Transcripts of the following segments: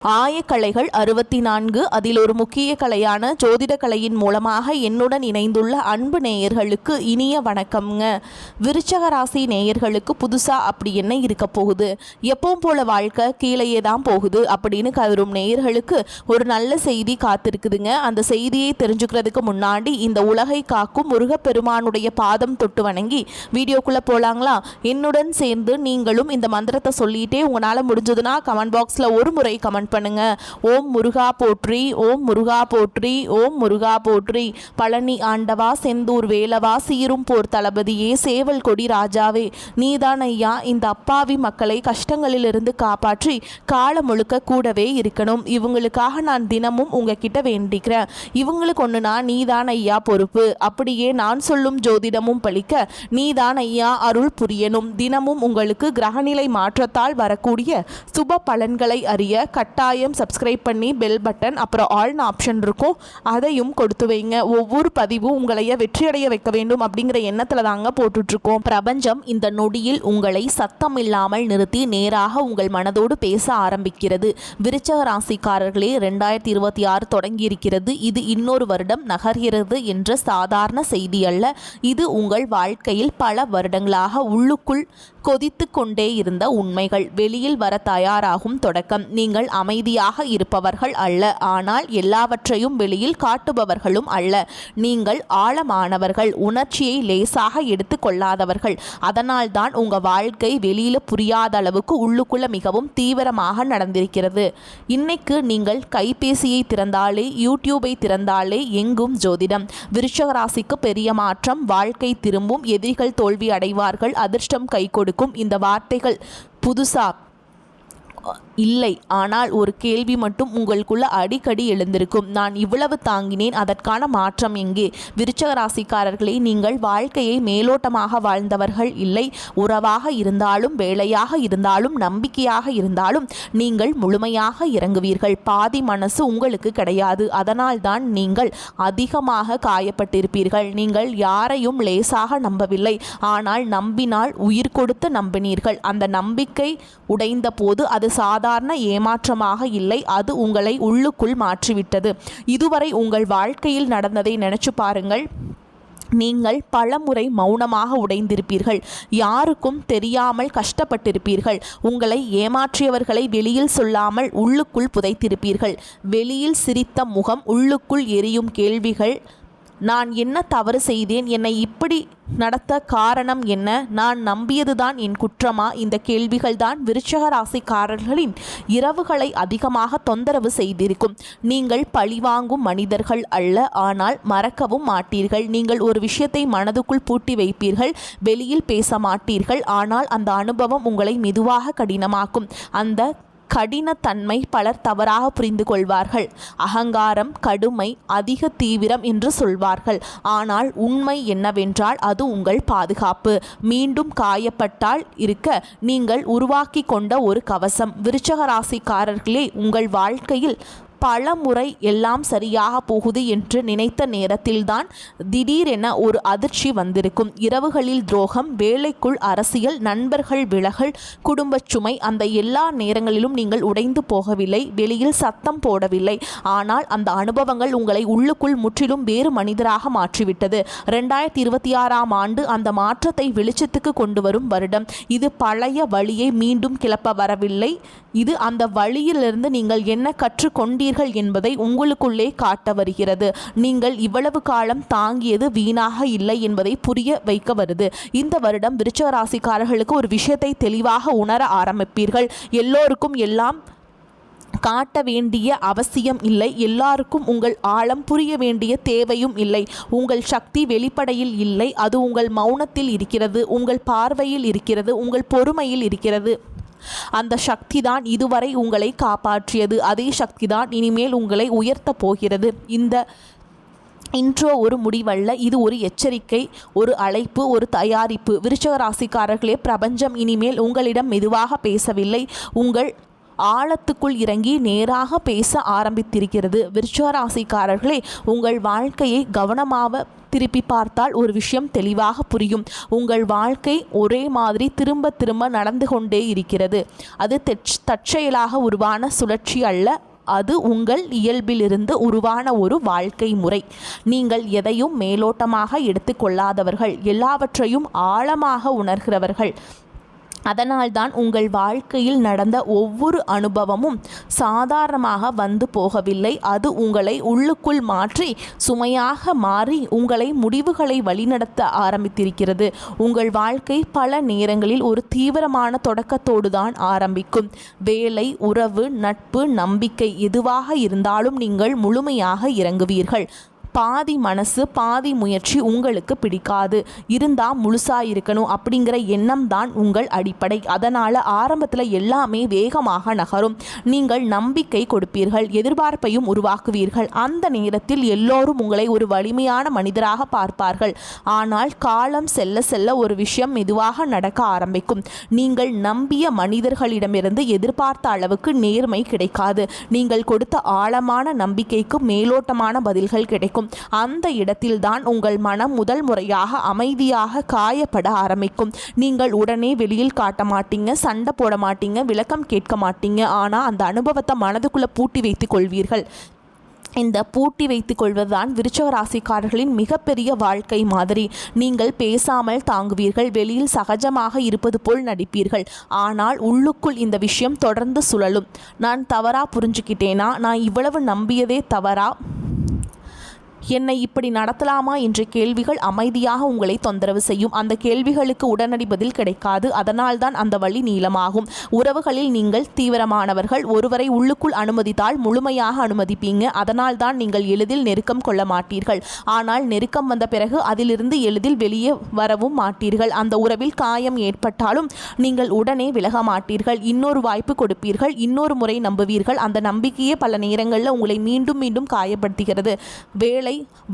ஆயக்கலைகள் 64 அதில் ஒரு முக்கிய கலையான ஜோதிட கலையின் மூலமாக என்னுடன் இணைந்துள்ள அன்பு நேயர்களுக்கு இனிய வணக்கம்ங்க. விருச்சக ராசி நேயர்களுக்கு புதுசாக அப்படி என்ன இருக்க போகுது, எப்பவும் போல வாழ்க்கை கீழேயே தான் போகுது அப்படின்னு கதரும் நேயர்களுக்கு ஒரு நல்ல செய்தி காத்திருக்குதுங்க. அந்த செய்தியை தெரிஞ்சுக்கிறதுக்கு முன்னாடி இந்த உலகை காக்கும் முருகப்பெருமானுடைய பாதம் தொட்டு வணங்கி வீடியோக்குள்ளே போகலாங்களா? என்னுடன் சேர்ந்து நீங்களும் இந்த மந்திரத்தை சொல்லிட்டே உங்களால் முடிஞ்சதுன்னா கமெண்ட் பாக்ஸில் ஒரு முறை கமெண்ட் பண்ணுங்க. ஓம் முருகா போற்றி, ஓம் முருகா போற்றி, ஓம் முருகா போற்றி. பழனி ஆண்டவா, செந்தூர் வேலவா, சீரும் போர் தளபதியே, சேவல் கொடி ராஜாவே, நீதான் ஐயா இந்த அப்பாவி மக்களை கஷ்டங்களிலிருந்து காப்பாற்றி காலம் முழுக்க கூடவே இருக்கணும். இவங்களுக்காக நான் தினமும் உங்ககிட்ட வேண்டிக்கிறேன். இவங்களுக்கு ஒன்றுனா நீதான் ஐயா பொறுப்பு. அப்படியே நான் சொல்லும் ஜோதிடமும் பலிக்க நீதான் ஐயா அருள் புரியணும். தினமும் உங்களுக்கு கிரகநிலை மாற்றத்தால் வரக்கூடிய சுப பலன்களை அறிய கட்டாயம் சப்ஸ்கிரைப் பண்ணி பெல் பட்டன் அப்புறம் ஆல்னு ஆப்ஷன் இருக்கும், அதையும் கொடுத்து வைங்க. ஒவ்வொரு பதிவும் உங்களைய வெற்றியடைய வைக்க வேண்டும் அப்படிங்கிற எண்ணத்தில் தாங்க போட்டுட்ருக்கோம். பிரபஞ்சம் இந்த நொடியில் உங்களை சத்தம் இல்லாமல் நிறுத்தி நேராக உங்கள் மனதோடு பேச ஆரம்பிக்கிறது. விருச்சக ராசிக்காரர்களே, 2026 தொடங்கியிருக்கிறது. இது இன்னொரு வருடம் நகர்கிறது என்ற சாதாரண செய்தி அல்ல. இது உங்கள் வாழ்க்கையில் பல வருடங்களாக உள்ளுக்குள் கொதித்து கொண்டே இருந்த உண்மைகள் வெளியில் வர தயாராகும் தொடக்கம். நீங்கள் அமைதியாக இருப்பவர்கள் அல்ல, ஆனால் எல்லாவற்றையும் வெளியில் காட்டுபவர்களும் அல்ல. நீங்கள் ஆழமானவர்கள், உணர்ச்சியை லேசாக எடுத்து கொள்ளாதவர்கள். அதனால் தான் உங்கள் வாழ்க்கை வெளியில் புரியாத அளவுக்கு உள்ளுக்குள்ள மிகவும் தீவிரமாக நடந்திருக்கிறது. இன்னைக்கு நீங்கள் கைபேசியை திறந்தாலே, யூடியூபை திறந்தாலே எங்கும் ஜோதிடம். விருச்சக ராசிக்கு பெரிய மாற்றம், வாழ்க்கை திரும்பும், எதிரிகள் தோல்வி அடைவார்கள், அதிர்ஷ்டம் கை கொடுக்கும். இந்த வார்த்தைகள் புதுசா இல்லை, ஆனால் ஒரு கேள்வி மட்டும் உங்களுக்குள்ள அடிக்கடி எழுந்திருக்கும். நான் இவ்வளவு தாங்கினேன், அதற்கான மாற்றம் எங்கே? விருச்சக ராசிக்காரர்களே, நீங்கள் வாழ்க்கையை மேலோட்டமாக வாழ்ந்தவர்கள் இல்லை. உறவாக இருந்தாலும், வேலையாக இருந்தாலும், நம்பிக்கையாக இருந்தாலும் நீங்கள் முழுமையாக இறங்குவீர்கள். பாதி மனசு உங்களுக்கு கிடையாது. அதனால் தான் நீங்கள் அதிகமாக காயப்பட்டிருப்பீர்கள். நீங்கள் யாரையும் லேசாக நம்பவில்லை, ஆனால் நம்பினால் உயிர் கொடுத்து நம்பினீர்கள். அந்த நம்பிக்கை உடைந்த போது அது சாதாரண ஏமாற்றமாக இல்லை, அது உங்களை உள்ளுக்குள் மாற்றிவிட்டது. இதுவரை உங்கள் வாழ்க்கையில் நடந்ததை நினைச்சு பாருங்கள். நீங்கள் பலமுறை மௌனமாக உடைந்திருப்பீர்கள், யாருக்கும் தெரியாமல் கஷ்டப்பட்டிருப்பீர்கள். உங்களை ஏமாற்றியவர்களை வெளியில் சொல்லாமல் உள்ளுக்குள் புதைத்திருப்பீர்கள். வெளியில் சிரித்த முகம், உள்ளுக்குள் எரியும் கேள்விகள். நான் என்ன தவறு செய்தேன்? என்னை இப்படி நடத்த காரணம் என்ன? நான் நம்பியதுதான் என் குற்றமா? இந்த கேள்விகள் தான் விருச்சக ராசிக்காரர்களின் இரவுகளை அதிகமாக தொந்தரவு செய்திருக்கும். நீங்கள் பழிவாங்கும் மனிதர்கள் அல்ல, ஆனால் மறக்கவும் மாட்டீர்கள். நீங்கள் ஒரு விஷயத்தை மனதுக்குள் பூட்டி வைப்பீர்கள், வெளியில் பேச மாட்டீர்கள். ஆனால் அந்த அனுபவம் உங்களை மெதுவாக கடினமாக்கும். அந்த கடினத்தன்மை பலர் தவறாக புரிந்து கொள்வார்கள். அகங்காரம், கடுமை, அதிக தீவிரம் என்று சொல்வார்கள். ஆனால் உண்மை என்னவென்றால் அது உங்கள் பாதுகாப்பு. மீண்டும் காயப்பட்டால் இருக்க நீங்கள் உருவாக்கி கொண்ட ஒரு கவசம். விருச்சக ராசிக்காரர்களே, உங்கள் வாழ்க்கையில் பல முறை எல்லாம் சரியாக போகுது என்று நினைத்த நேரத்தில்தான் திடீரென ஒரு அதிர்ச்சி வந்திருக்கும். இரவுகளில் துரோகம், வேலைக்குள் அரசியல், நண்பர்கள் விலகல், குடும்பச் சுமை. அந்த எல்லா நேரங்களிலும் நீங்கள் உடைந்து போகவில்லை, வெளியில் சத்தம் போடவில்லை. ஆனால் அந்த அனுபவங்கள் உங்களை உள்ளுக்குள் முற்றிலும் வேறு மனிதராக மாற்றிவிட்டது. 2026ஆம் ஆண்டு அந்த மாற்றத்தை வெளிச்சத்துக்கு கொண்டு வரும் வருடம். இது பழைய வழியை மீண்டும் கிளப்ப வரவில்லை. இது அந்த வழியிலிருந்து நீங்கள் என்ன கற்றுக்கொண்டீர்கள் என்பதை உங்களுக்குள்ளே காட்ட வருகிறது. நீங்கள் இவ்வளவு காலம் தாங்கியது வீணாக இல்லை என்பதை புரிய வைக்க வருது. இந்த வருடம் விருச்சக ராசிக்காரர்களுக்கு ஒரு விஷயத்தை தெளிவாக உணர ஆரம்பிப்பீர்கள். எல்லோருக்கும் எல்லாம் காட்ட வேண்டிய அவசியம் இல்லை. எல்லாருக்கும் உங்கள் ஆழம் புரிய வேண்டிய தேவையும் இல்லை. உங்கள் சக்தி வெளிப்படையில் இல்லை, அது உங்கள் மௌனத்தில் இருக்கிறது, உங்கள் பார்வையில் இருக்கிறது, உங்கள் பொறுமையில் இருக்கிறது. அந்த சக்தி தான் இதுவரை உங்களை காப்பாற்றியது. அதே சக்தி தான் இனிமேல் உங்களை உயர்த்த போகிறது. இந்த இன்ட்ரோ ஒரு முடிவல்ல, இது ஒரு எச்சரிக்கை, ஒரு அழைப்பு, ஒரு தயாரிப்பு. விருச்சக ராசிக்காரர்களே, பிரபஞ்சம் இனிமேல் உங்களிடம் மெதுவாக பேசவில்லை, உங்கள் ஆழத்துக்குள் இறங்கி நேராக பேச ஆரம்பித்திருக்கிறது. விருச்சிக ராசிக்காரர்களே, உங்கள் வாழ்க்கையை கவனமாக திருப்பி பார்த்தால் ஒரு விஷயம் தெளிவாக புரியும். உங்கள் வாழ்க்கை ஒரே மாதிரி திரும்ப திரும்ப நடந்து கொண்டே இருக்கிறது. அது தற்செயலாக உருவான சுழற்சி அல்ல. அது உங்கள் இயல்பிலிருந்து உருவான ஒரு வாழ்க்கை முறை. நீங்கள் எதையும் மேலோட்டமாக எடுத்துக்கொள்ளாதவர்கள், எல்லாவற்றையும் ஆழமாக உணர்கிறவர்கள். அதனால்தான் உங்கள் வாழ்க்கையில் நடந்த ஒவ்வொரு அனுபவமும் சாதாரணமாக வந்து போகவில்லை. அது உங்களை உள்ளுக்குள் மாற்றி சுமையாக மாறி உங்களை முடிவுகளை வழிநடத்த ஆரம்பித்திருக்கிறது. உங்கள் வாழ்க்கை பல நேரங்களில் ஒரு தீவிரமான தொடக்கத்தோடு தான் ஆரம்பிக்கும். வேலை, உறவு, நட்பு, நம்பிக்கை எதுவாக இருந்தாலும் நீங்கள் முழுமையாக இறங்குவீர்கள். பாதி மனசு பாதி முயற்சி உங்களுக்கு பிடிக்காது. இருந்தால் முழுசாக இருக்கணும் அப்படிங்கிற எண்ணம் தான் உங்கள் அடிப்படை. அதனால் ஆரம்பத்தில் எல்லாமே வேகமாக நகரும். நீங்கள் நம்பிக்கை கொடுப்பீர்கள், எதிர்பார்ப்பையும் உருவாக்குவீர்கள். அந்த நேரத்தில் எல்லோரும் உங்களை ஒரு வலிமையான மனிதராக பார்ப்பார்கள். ஆனால் காலம் செல்ல செல்ல ஒரு விஷயம் மெதுவாக நடக்க ஆரம்பிக்கும். நீங்கள் நம்பிய மனிதர்களிடமிருந்து எதிர்பார்த்த அளவுக்கு நேர்மை கிடைக்காது. நீங்கள் கொடுத்த ஆழமான நம்பிக்கைக்கு மேலோட்டமான பதில்கள் கிடைக்கும். அந்த இடத்தில்தான் உங்கள் மனம் முதல் முறையாக அமைதியாக காயப்பட ஆரம்பிக்கும். நீங்கள் உடனே வெளியில் காட்ட மாட்டீங்க, சண்டை போட மாட்டீங்க, விளக்கம் கேட்க மாட்டீங்க. ஆனால் அந்த அனுபவத்தை மனதுக்குள்ளே பூட்டி வைத்துக் கொள்வீர்கள். இந்த பூட்டி வைத்துக் கொள்வதுதான் விருச்சிக ராசிக்காரர்களின் மிகப்பெரிய வாழ்க்கை மாதிரி. நீங்கள் பேசாமல் தாங்குவீர்கள், வெளியில் சகஜமாக இருப்பது போல் நடிப்பீர்கள். ஆனால் உள்ளுக்குள் இந்த விஷயம் தொடர்ந்து சுழலும். நான் தவறா புரிஞ்சுக்கிட்டேனா? நான் இவ்வளவு நம்பியதே தவறா? என்னை இப்படி நடத்தலாமா என்ற கேள்விகள் அமைதியாக உங்களை தொந்தரவு செய்யும். அந்த கேள்விகளுக்கு உடனடி பதில் கிடைக்காது. அதனால்தான் அந்த வழி நீளமாகும். உறவுகளில் நீங்கள் தீவிரமானவர்கள். ஒருவரை உள்ளுக்குள் அனுமதித்தால் முழுமையாக அனுமதிப்பீங்க. அதனால்தான் நீங்கள் எளிதில் நெருக்கம் கொள்ள மாட்டீர்கள். ஆனால் நெருக்கம் வந்த பிறகு அதிலிருந்து எளிதில் வெளியே வரவும் மாட்டீர்கள். அந்த உறவில் காயம் ஏற்பட்டாலும் நீங்கள் உடனே விலக மாட்டீர்கள். இன்னொரு வாய்ப்பு கொடுப்பீர்கள், இன்னொரு முறை நம்புவீர்கள். அந்த நம்பிக்கையே பல நேரங்களில் உங்களை மீண்டும் மீண்டும் காயப்படுத்துகிறது. வேலை,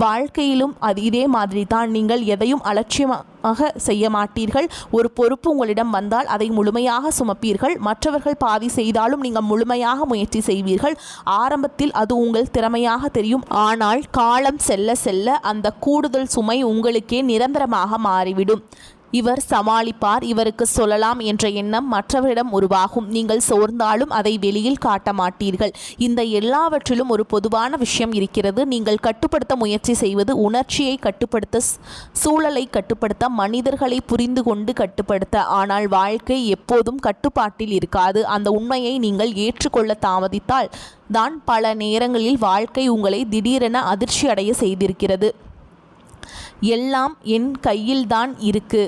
வாழ்க்கையிலும் அது இதே மாதிரி தான். நீங்கள் எதையும் அலட்சியமாக செய்ய மாட்டீர்கள். ஒரு பொறுப்பு உங்களிடம் வந்தால் அதை முழுமையாக சுமப்பீர்கள். மற்றவர்கள் பாதி செய்தாலும் நீங்கள் முழுமையாக முயற்சி செய்வீர்கள். ஆரம்பத்தில் அது உங்கள் திறமையாக தெரியும். ஆனால் காலம் செல்ல செல்ல அந்த கூடுதல் சுமை உங்களுக்கே நிரந்தரமாக மாறிவிடும். இவர் சமாளிப்பார், இவருக்கு சொல்லலாம் என்ற எண்ணம் மற்றவரிடம் உருவாகும். நீங்கள் சோர்ந்தாலும் அதை வெளியில் காட்ட மாட்டீர்கள். இந்த எல்லாவற்றிலும் ஒரு பொதுவான விஷயம் இருக்கிறது. நீங்கள் கட்டுப்படுத்த முயற்சி செய்வது உணர்ச்சியை கட்டுப்படுத்த, சூழலை கட்டுப்படுத்த, மனிதர்களை புரிந்து கொண்டு கட்டுப்படுத்த. ஆனால் வாழ்க்கை எப்போதும் கட்டுப்பாட்டில் இருக்காது. அந்த உண்மையை நீங்கள் ஏற்றுக்கொள்ள தாமதித்தால் தான் பல நேரங்களில் வாழ்க்கை உங்களை திடீரென அதிர்ச்சி அடைய செய்திருக்கிறது. எல்லாம் என் கையில்தான் இருக்கு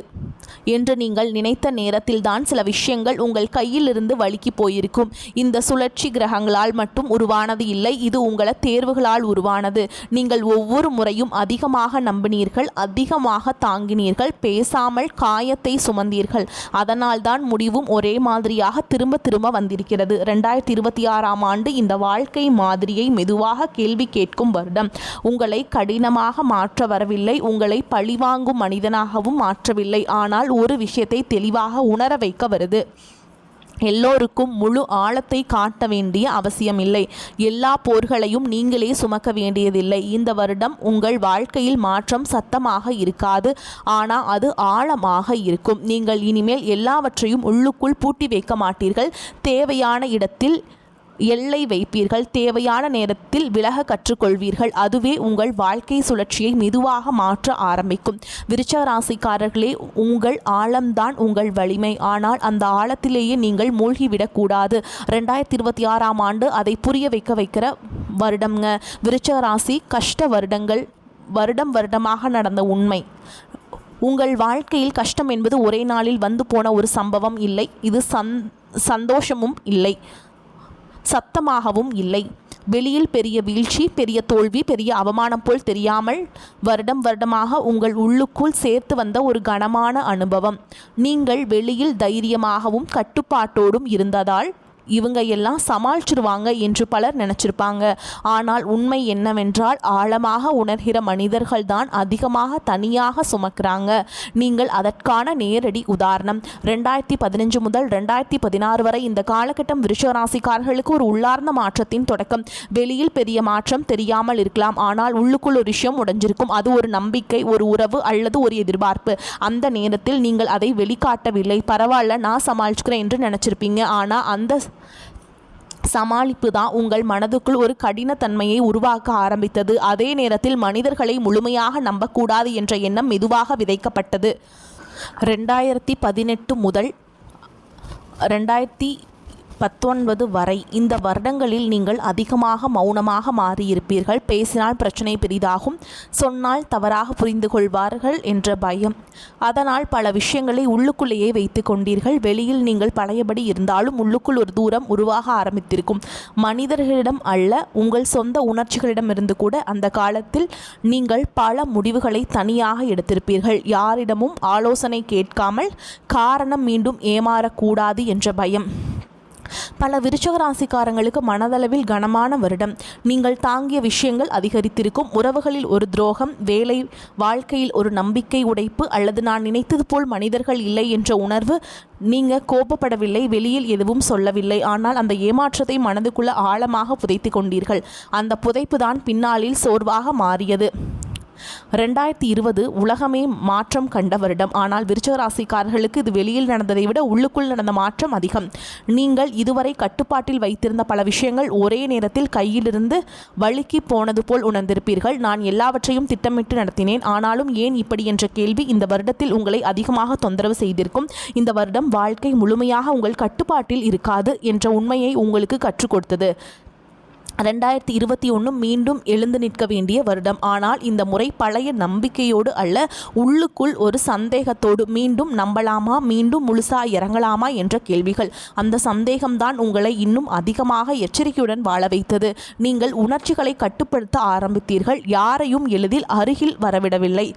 என்று நீங்கள் நினைத்த நேரத்தில்தான் சில விஷயங்கள் உங்கள் கையிலிருந்து வழுக்கி போயிருக்கும். இந்த சுழற்சி கிரகங்களால் மட்டும் உருவானது இல்லை, இது உங்கள தேர்வுகளால் உருவானது. நீங்கள் ஒவ்வொரு முறையும் அதிகமாக நம்பினீர்கள், அதிகமாக தாங்கினீர்கள், பேசாமல் காயத்தை சுமந்தீர்கள். அதனால்தான் முடிவும் ஒரே மாதிரியாக திரும்ப திரும்ப வந்திருக்கிறது. 2026ஆம் ஆண்டு இந்த வாழ்க்கை மாதிரியை மெதுவாக கேள்வி கேட்கும் வருடம். உங்களை கடினமாக மாற்ற வரவில்லை, உங்களை பழிவாங்கும் மனிதனாகவும் மாற்றவில்லை. ஆனால் ஒரு விஷயத்தை தெளிவாக உணர வைக்க வருது. எல்லோருக்கும் முழு ஆழத்தை காட்ட வேண்டிய அவசியமில்லை. எல்லா போர்களையும் நீங்களே சுமக்க வேண்டியதில்லை. இந்த வருடம் உங்கள் வாழ்க்கையில் மாற்றம் சத்தமாக இருக்காது, ஆனால் அது ஆழமாக இருக்கும். நீங்கள் இனிமேல் எல்லாவற்றையும் உள்ளுக்குள் பூட்டி வைக்க மாட்டீர்கள். தேவையான இடத்தில் எல்லை வைப்பீர்கள், தேவையான நேரத்தில் விலக கற்றுக்கொள்வீர்கள். அதுவே உங்கள் வாழ்க்கை சுழற்சியை மெதுவாக மாற்ற ஆரம்பிக்கும். விருச்சிக ராசிக்காரர்களே, உங்கள் ஆழம்தான் உங்கள் வலிமை. ஆனால் அந்த ஆழத்திலேயே நீங்கள் மூழ்கிவிடக்கூடாது. 2026ஆம் ஆண்டு அதை புரிய வைக்கிற வருடம்ங்க. விருச்சிக ராசி கஷ்ட வருடங்கள், வருடமாக நடந்த உண்மை. உங்கள் வாழ்க்கையில் கஷ்டம் என்பது ஒரே நாளில் வந்து போன ஒரு சம்பவம் இல்லை. இது சந்தோஷமும் இல்லை, சத்தமாகவும் இல்லை. வெளியில் பெரிய வீழ்ச்சி, பெரிய தோல்வி, பெரிய அவமானம் போல் தெரியாமல் வருடமாக உங்கள் உள்ளுக்குள் சேர்த்து வந்த ஒரு கனமான அனுபவம். நீங்கள் வெளியில் தைரியமாகவும் கட்டுப்பாட்டோடும் இருந்ததால் இவங்க எல்லாம் சமாளிச்சிருவாங்க என்று பலர் நினைச்சிருப்பாங்க. ஆனால் உண்மை என்னவென்றால் ஆழமாக உணர்கிற மனிதர்கள் தான் அதிகமாக தனியாக சுமக்கிறாங்க. நீங்கள் அதற்கான நேரடி உதாரணம். 2015 முதல் 2016 வரை இந்த காலகட்டம் விருச்சிக ராசிக்காரர்களுக்கு ஒரு உள்ளார்ந்த மாற்றத்தின் தொடக்கம். வெளியில் பெரிய மாற்றம் தெரியாமல் இருக்கலாம், ஆனால் உள்ளுக்குள் ஒரு விஷயம் உடைஞ்சிருக்கும். அது ஒரு நம்பிக்கை, ஒரு உறவு அல்லது ஒரு எதிர்பார்ப்பு. அந்த நேரத்தில் நீங்கள் அதை வெளிக்காட்டவில்லை. பரவாயில்ல, நான் சமாளிச்சுக்கிறேன் என்று நினைச்சிருப்பீங்க. ஆனால் அந்த சமாளிப்பு தான் உங்கள் மனதுக்குள் ஒரு கடினத்தன்மையை உருவாக்க ஆரம்பித்தது. அதே நேரத்தில் மனிதர்களை முழுமையாக நம்பக்கூடாது என்ற எண்ணம் மெதுவாக விதைக்கப்பட்டது. 2018 முதல் 2019 வரை இந்த வருடங்களில் நீங்கள் அதிகமாக மௌனமாக மாறியிருப்பீர்கள். பேசினால் பிரச்சனை பெரிதாகும், சொன்னால் தவறாக புரிந்து கொள்வார்கள் என்ற பயம். அதனால் பல விஷயங்களை உள்ளுக்குள்ளேயே வைத்து கொண்டீர்கள். வெளியில் நீங்கள் பழையபடி இருந்தாலும் உள்ளுக்குள் ஒரு தூரம் உருவாக ஆரம்பித்திருக்கும். மனிதர்களிடம் அல்ல, உங்கள் சொந்த உணர்ச்சிகளிடமிருந்து கூட அந்த காலத்தில் நீங்கள் பல முடிவுகளை தனியாக எடுத்திருப்பீர்கள். யாரிடமும் ஆலோசனை கேட்காமல். காரணம் மீண்டும் ஏமாறக்கூடாது என்ற பயம். பல விருச்சிக ராசிக்காரங்களுக்கு மனதளவில் கனமான வருடம். நீங்கள் தாங்கிய விஷயங்கள் அதிகரித்திருக்கும். உறவுகளில் ஒரு துரோகம், வேலை வாழ்க்கையில் ஒரு நம்பிக்கை உடைப்பு, அல்லது நான் நினைத்தது போல் மனிதர்கள் இல்லை என்ற உணர்வு. நீங்கள் கோபப்படவில்லை, வெளியில் எதுவும் சொல்லவில்லை, ஆனால் அந்த ஏமாற்றத்தை மனதுக்குள்ள ஆழமாக புதைத்து கொண்டீர்கள். அந்த புதைப்பு தான் பின்னாளில் சோர்வாக மாறியது. 2020 உலகமே மாற்றம் கண்ட வருடம். ஆனால் விருச்சிக ராசிக்காரர்களுக்கு இது வெளியில் நடந்ததை விட உள்ளுக்குள் நடந்த மாற்றம் அதிகம். நீங்கள் இதுவரை கட்டுப்பாட்டில் வைத்திருந்த பல விஷயங்கள் ஒரே நேரத்தில் கையிலிருந்து வழுக்கி போனது போல் உணர்ந்திருப்பீர்கள். நான் எல்லாவற்றையும் திட்டமிட்டு நடத்தினேன், ஆனாலும் ஏன் இப்படி என்ற கேள்வி இந்த வருடத்தில் உங்களை அதிகமாக தொந்தரவு செய்திருக்கும். இந்த வருடம் வாழ்க்கை முழுமையாக உங்கள் கட்டுப்பாட்டில் இருக்காது என்ற உண்மையை உங்களுக்கு கற்றுக் கொடுத்தது. 2021 மீண்டும் எழுந்து நிற்க வேண்டிய வருடம். ஆனால் இந்த முறை பழைய நம்பிக்கையோடு அல்ல, உள்ளுக்குள் ஒரு சந்தேகத்தோடு. மீண்டும் நம்பலாமா, மீண்டும் முழுசா இறங்கலாமா என்ற கேள்விகள். அந்த சந்தேகம்தான் உங்களை இன்னும் அதிகமாக எச்சரிக்கையுடன் வாழ வைத்தது. நீங்கள் உணர்ச்சிகளை கட்டுப்படுத்த ஆரம்பித்தீர்கள். யாரையும் எளிதில் அருகில் வரவிடவில்லை.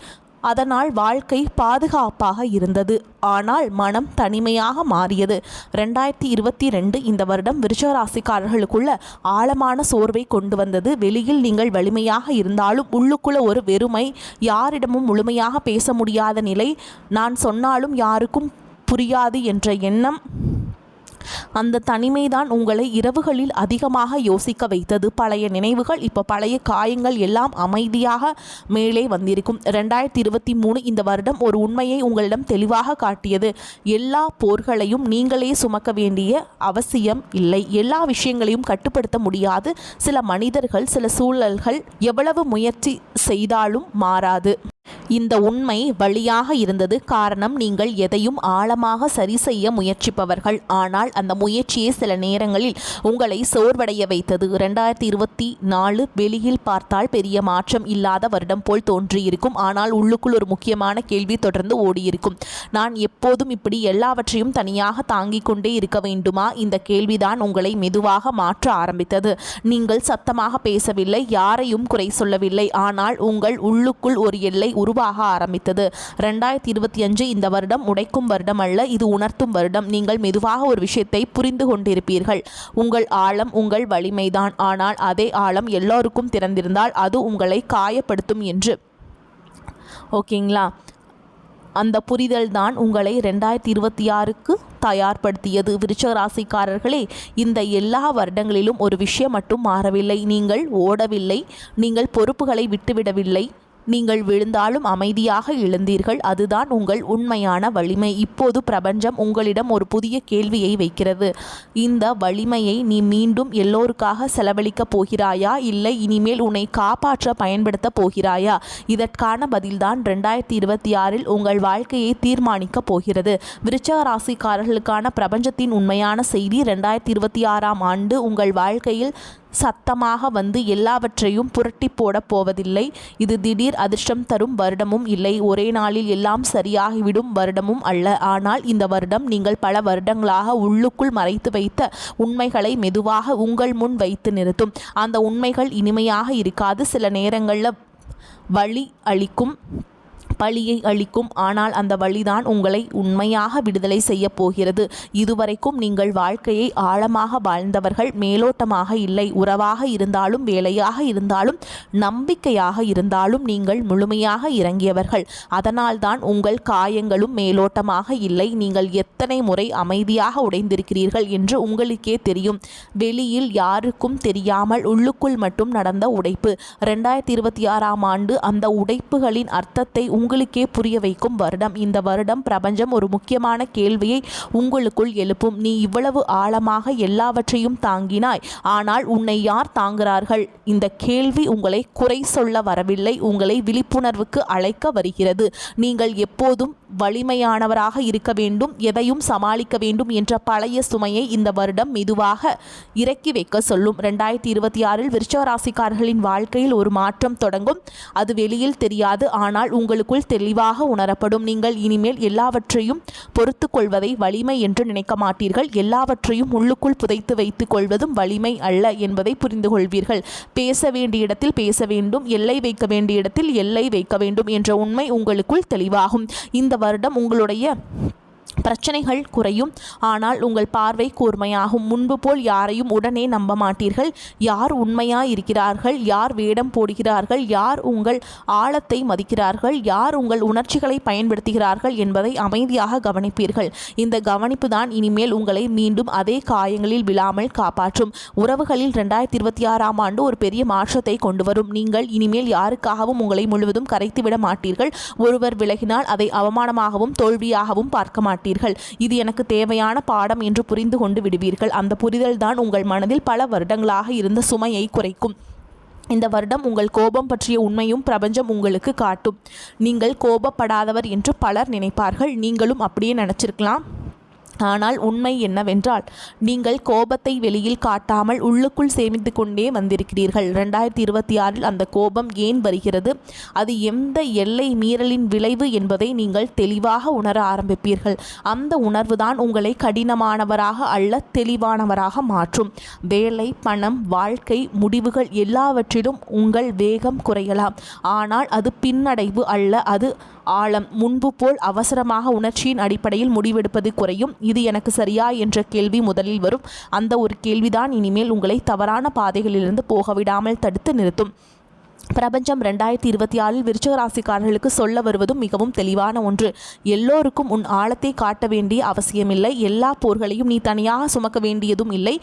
அதனால் வாழ்க்கை பாதுகாப்பாக இருந்தது, ஆனால் மனம் தனிமையாக மாறியது. 2022 இந்த வருடம் விருச்சிக ராசிக்காரர்களுக்குள்ள ஆழமான சோர்வை கொண்டு வந்தது. வெளியில் நீங்கள் வலிமையாக இருந்தாலும் உள்ளுக்குள்ள ஒரு வெறுமை, யாரிடமும் முழுமையாக பேச முடியாத நிலை, நான் சொன்னாலும் யாருக்கும் புரியாது என்ற எண்ணம். அந்த தனிமைதான் உங்களை இரவுகளில் அதிகமாக யோசிக்க வைத்தது. பழைய நினைவுகள், இப்போ பழைய காயங்கள் எல்லாம் அமைதியாக மேலே வந்திருக்கும். 2023 இந்த வருடம் ஒரு உண்மையை உங்களிடம் தெளிவாக காட்டியது. எல்லா போர்களையும் நீங்களே சுமக்க வேண்டிய அவசியம் இல்லை. எல்லா விஷயங்களையும் கட்டுப்படுத்த முடியாது. சில மனிதர்கள், சில சூழல்கள் எவ்வளவு முயற்சி செய்தாலும் மாறாது. இந்த உண்மை வழியாக இருந்தது. காரணம், நீங்கள் எதையும் ஆழமாக சரி செய்ய முயற்சிப்பவர்கள். ஆனால் அந்த முயற்சியே சில நேரங்களில் உங்களை சோர்வடைய வைத்தது. 2024 வெளியில் பார்த்தால் பெரிய மாற்றம் இல்லாத வருடம் போல் தோன்றியிருக்கும். ஆனால் உள்ளுக்குள் ஒரு முக்கியமான கேள்வி தொடர்ந்து ஓடியிருக்கும். நான் எப்போதும் இப்படி எல்லாவற்றையும் தனியாக தாங்கிக் கொண்டே இருக்க வேண்டுமா? இந்த கேள்விதான் உங்களை மெதுவாக மாற்ற ஆரம்பித்தது. நீங்கள் சத்தமாக பேசவில்லை, யாரையும் குறை சொல்லவில்லை, ஆனால் உங்கள் உள்ளுக்குள் ஒரு எல்லை உருவாக ஆரம்பித்தது. 2025 இந்த வருடம் உடைக்கும் வருடம் அல்ல, இது உணர்த்தும் வருடம். நீங்கள் மெதுவாக ஒரு விஷயத்தை புரிந்து கொண்டிருப்பீர்கள். உங்கள் ஆழம் உங்கள் வலிமைதான், ஆனால் அதே ஆழம் எல்லோருக்கும் திறந்திருந்தால் அது உங்களை காயப்படுத்தும் என்று. ஓகேங்களா? அந்த புரிதல் தான் உங்களை 2026க்கு தயார்படுத்தியது. விருச்சிக ராசிக்காரர்களே, இந்த எல்லா வருடங்களிலும் ஒரு விஷயம் மட்டும் மாறவில்லை. நீங்கள் ஓடவில்லை, நீங்கள் பொறுப்புகளை விட்டுவிடவில்லை. நீங்கள் விழுந்தாலும் அமைதியாக எழுந்தீர்கள். அதுதான் உங்கள் உண்மையான வலிமை. இப்போது பிரபஞ்சம் உங்களிடம் ஒரு புதிய கேள்வியை வைக்கிறது. இந்த வலிமையை நீ மீண்டும் எல்லோருக்காக செலவழிக்கப் போகிறாயா, இல்லை இனிமேல் உன்னை காப்பாற்ற பயன்படுத்த போகிறாயா? இதற்கான பதில்தான் 2026இல் உங்கள் வாழ்க்கையை தீர்மானிக்கப் போகிறது. விருச்சிக ராசிக்காரர்களுக்கான பிரபஞ்சத்தின் உண்மையான செய்தி, 2026ஆம் ஆண்டு உங்கள் வாழ்க்கையில் சத்தமாக வந்து எல்லாவற்றையும் புரட்டி போடப் போவதில்லை. இது திடீர் அதிர்ஷ்டம் தரும் வருடமும் இல்லை, ஒரே நாளில் எல்லாம் சரியாகிவிடும் வருடமும் அல்ல. ஆனால் இந்த வருடம் நீங்கள் பல வருடங்களாக உள்ளுக்குள் மறைத்து வைத்த உண்மைகளை மெதுவாக உங்கள் முன் வைத்து நிறுத்தும். அந்த உண்மைகள் இனிமையாக இருக்காது, சில நேரங்களில் வலி அளிக்கும். பழியை அளிக்கும். ஆனால் அந்த வழிதான் உங்களை உண்மையாக விடுதலை செய்ய போகிறது. இதுவரைக்கும் நீங்கள் வாழ்க்கையை ஆழமாக வாழ்ந்தவர்கள், மேலோட்டமாக இல்லை. உறவாக இருந்தாலும், வேலையாக இருந்தாலும், நம்பிக்கையாக இருந்தாலும் நீங்கள் முழுமையாக இறங்கியவர்கள். அதனால்தான் உங்கள் காயங்களும் மேலோட்டமாக இல்லை. நீங்கள் எத்தனை முறை அமைதியாக உடைந்திருக்கிறீர்கள் என்று உங்களுக்கே தெரியும். வெளியில் யாருக்கும் தெரியாமல் உள்ளுக்குள் மட்டும் நடந்த உடைப்பு. 2026ஆம் ஆண்டு அந்த உடைப்புகளின் அர்த்தத்தை உங்களுக்கே புரிய வைக்கும் வருடம். இந்த வருடம் பிரபஞ்சம் ஒரு முக்கியமான கேள்வியை உங்களுக்குள் எழுப்பும். நீ இவ்வளவு ஆழமாக எல்லாவற்றையும் தாங்கினாய், ஆனால் உன்னை யார் தாங்குகிறார்கள்? இந்த கேள்வி உங்களை குறை சொல்ல வரவில்லை, உங்களை விழிப்புணர்வுக்கு அழைக்க வருகிறது. நீங்கள் எப்போதும் வலிமையானவராக இருக்க வேண்டும், எதையும் சமாளிக்க வேண்டும் என்ற பழைய சுமையை இந்த வருடம் மெதுவாக இறக்கி வைக்க சொல்லும். 2026இல் விருச்சிக ராசிக்காரர்களின் வாழ்க்கையில் ஒரு மாற்றம் தொடங்கும். அது வெளியில் தெரியாது, ஆனால் உங்களுக்குள் தெளிவாக உணரப்படும். நீங்கள் இனிமேல் எல்லாவற்றையும் பொறுத்து கொள்வதை வலிமை என்று நினைக்க மாட்டீர்கள். எல்லாவற்றையும் உள்ளுக்குள் புதைத்து வைத்துக் கொள்வதும் வலிமை அல்ல என்பதை புரிந்து கொள்வீர்கள். பேச வேண்டிய இடத்தில் பேச வேண்டும், எல்லை வைக்க வேண்டிய இடத்தில் எல்லை வைக்க வேண்டும் என்ற உண்மை உங்களுக்குள் தெளிவாகும். இந்த வருடம் உங்களுடைய பிரச்சனைகள் குறையும், ஆனால் உங்கள் பார்வை கூர்மையாகும். முன்பு போல் யாரையும் உடனே நம்ப மாட்டீர்கள். யார் உண்மையாக இருக்கிறார்கள், யார் வேடம் போடுகிறார்கள், யார் உங்கள் ஆழத்தை மதிக்கிறார்கள், யார் உங்கள் உணர்ச்சிகளை பயன்படுத்துகிறார்கள் என்பதை அமைதியாக கவனிப்பீர்கள். இந்த கவனிப்பு தான் இனிமேல் உங்களை மீண்டும் அதே காயங்களில் விழாமல் காப்பாற்றும். உறவுகளில் 2026ஆம் ஆண்டு ஒரு பெரிய மாற்றத்தை கொண்டு வரும். நீங்கள் இனிமேல் யாருக்காகவும் உங்களை முழுவதும் கரைத்துவிட மாட்டீர்கள். ஒருவர் விலகினால் அதை அவமானமாகவும் தோல்வியாகவும் பார்க்க மாட்டீர்கள். இது எனக்கு தேவையான பாடம் என்று புரிந்து கொண்டு விடுவீர்கள். அந்த புரிதல் தான் உங்கள் மனதில் பல வருடங்களாக இருந்த சுமையை குறைக்கும். இந்த வருடம் உங்கள் கோபம் பற்றிய உண்மையும் பிரபஞ்சம் உங்களுக்கு காட்டும். நீங்கள் கோபப்படாதவர் என்று பலர் நினைப்பார்கள். நீங்களும் அப்படியே நினைச்சிருக்கலாம். ஆனால் உண்மை என்னவென்றால், நீங்கள் கோபத்தை வெளியில் காட்டாமல் உள்ளுக்குள் சேமித்து கொண்டே வந்திருக்கிறீர்கள். 2026இல் அந்த கோபம் ஏன் வருகிறது, அது எந்த எல்லை மீறலின் விளைவு என்பதை நீங்கள் தெளிவாக உணர ஆரம்பிப்பீர்கள். அந்த உணர்வுதான் உங்களை கடினமானவராக அல்ல தெளிவானவராக மாற்றும். வேலை, பணம், வாழ்க்கை, முடிவுகள் எல்லாவற்றிலும் உங்கள் வேகம் குறையலாம். ஆனால் அது பின்னடைவு அல்ல, அது ஆழம். முன்பு போல் அவசரமாக உணர்ச்சியின் அடிப்படையில் முடிவெடுப்பது குறையும். இது எனக்கு சரியா என்ற கேள்வி முதலில் வரும். அந்த ஒரு கேள்விதான் இனிமேல் உங்களை தவறான பாதைகளிலிருந்து போக விடாமல் தடுத்து நிறுத்தும். பிரபஞ்சம் 2026இல் விருச்சிக ராசிக்காரர்களுக்கு சொல்ல வருவதும் மிகவும் தெளிவான ஒன்று. எல்லோருக்கும் உன் ஆழத்தை காட்ட வேண்டிய அவசியமில்லை. எல்லா போர்களையும் நீ தனியாக சுமக்க வேண்டியதும் இல்லை.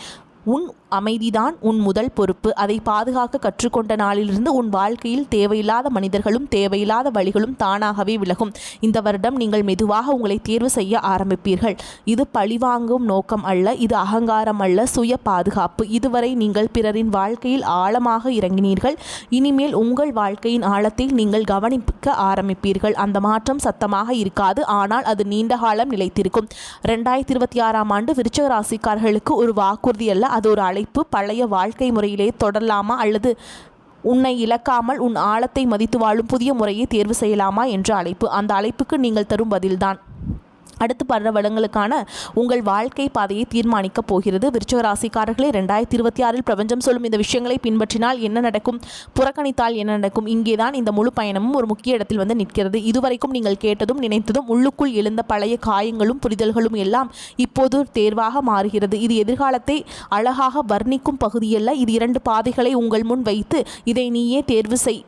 உன் அமைதிதான் உன் முதல் பொறுப்பு. அதை பாதுகாக்க கற்றுக்கொண்ட நாளிலிருந்து உன் வாழ்க்கையில் தேவையில்லாத மனிதர்களும் தேவையில்லாத வழிகளும் தானாகவே விலகும். இந்த வருடம் நீங்கள் மெதுவாக உங்களை தேர்வு செய்ய ஆரம்பிப்பீர்கள். இது பழிவாங்கும் நோக்கம் அல்ல, இது அகங்காரம் அல்ல, சுய பாதுகாப்பு. இதுவரை நீங்கள் பிறரின் வாழ்க்கையில் ஆழமாக இறங்கினீர்கள். இனிமேல் உங்கள் வாழ்க்கையின் ஆழத்தை நீங்கள் கவனிக்க ஆரம்பிப்பீர்கள். அந்த மாற்றம் சத்தமாக இருக்காது, ஆனால் அது நீண்ட காலம் நிலைத்திருக்கும். 2026ஆம் ஆண்டு விருச்சிக ராசிக்காரர்களுக்கு ஒரு வாக்குறுதி அல்ல, அது ஒரு அழைப்பு. பழைய வாழ்க்கை முறையிலே தொடரலாமா, அல்லது உன்னை இழக்காமல் உன் ஆழத்தை மதித்து வாழும் புதிய முறையை தேர்வு செய்யலாமா என்ற அழைப்பு. அந்த அழைப்புக்கு நீங்கள் தரும் பதில்தான் அடுத்து பல வருடங்களுக்கான உங்கள் வாழ்க்கை பாதையை தீர்மானிக்கப் போகிறது. விருச்சிக ராசிக்காரர்களே, 2026இல் பிரபஞ்சம் சொல்லும் இந்த விஷயங்களை பின்பற்றினால் என்ன நடக்கும், புறக்கணித்தால் என்ன நடக்கும், இங்கேதான் இந்த முழு பயணமும் ஒரு முக்கிய இடத்தில் வந்து நிற்கிறது. இதுவரைக்கும் நீங்கள் கேட்டதும் நினைத்ததும் உள்ளுக்குள் எழுந்த பழைய காயங்களும் புரிதல்களும் எல்லாம் இப்போது தேர்வாக மாறுகிறது. இது எதிர்காலத்தை அழகாக வர்ணிக்கும் பகுதியல்ல, இது 2 பாதைகளை உங்கள் முன் வைத்து இதை நீயே தேர்வு செய்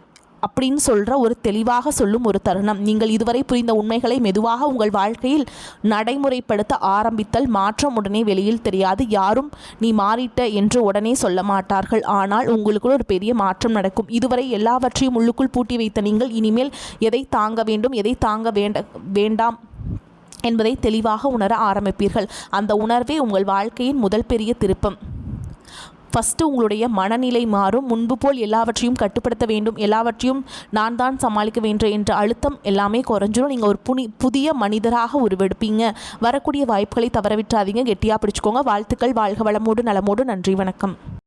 அப்படின்னு சொல்கிற ஒரு தெளிவாக சொல்லும் ஒரு தருணம். நீங்கள் இதுவரை புரிந்த உண்மைகளை மெதுவாக உங்கள் வாழ்க்கையில் நடைமுறைப்படுத்த ஆரம்பித்தல். மாற்றம் உடனே வெளியில் தெரியாது. யாரும் நீ மாறிட்ட என்று உடனே சொல்ல மாட்டார்கள். ஆனால் உங்களுக்குள் ஒரு பெரிய மாற்றம் நடக்கும். இதுவரை எல்லாவற்றையும் உள்ளுக்குள் பூட்டி வைத்த நீங்கள் இனிமேல் எதை தாங்க வேண்டும், எதை தாங்க வேண்டாம் என்பதை தெளிவாக உணர ஆரம்பிப்பீர்கள். அந்த உணர்வே உங்கள் வாழ்க்கையின் முதல் பெரிய திருப்பம். ஃபஸ்ட்டு உங்களுடைய மனநிலை மாறும். முன்பு போல் எல்லாவற்றையும் கட்டுப்படுத்த வேண்டும், எல்லாவற்றையும் நான் தான் சமாளிக்க வேண்டும் என்ற அழுத்தம் எல்லாமே குறைஞ்சிரும். நீங்கள் ஒரு புதிய மனிதராக உருவெடுப்பீங்க. வரக்கூடிய வாய்ப்புகளை தவறவிட்டாதீங்க. கெட்டியாக பிடிச்சிக்கோங்க. வாழ்த்துக்கள். வாழ்க வளமோடு நலமோடு. நன்றி, வணக்கம்.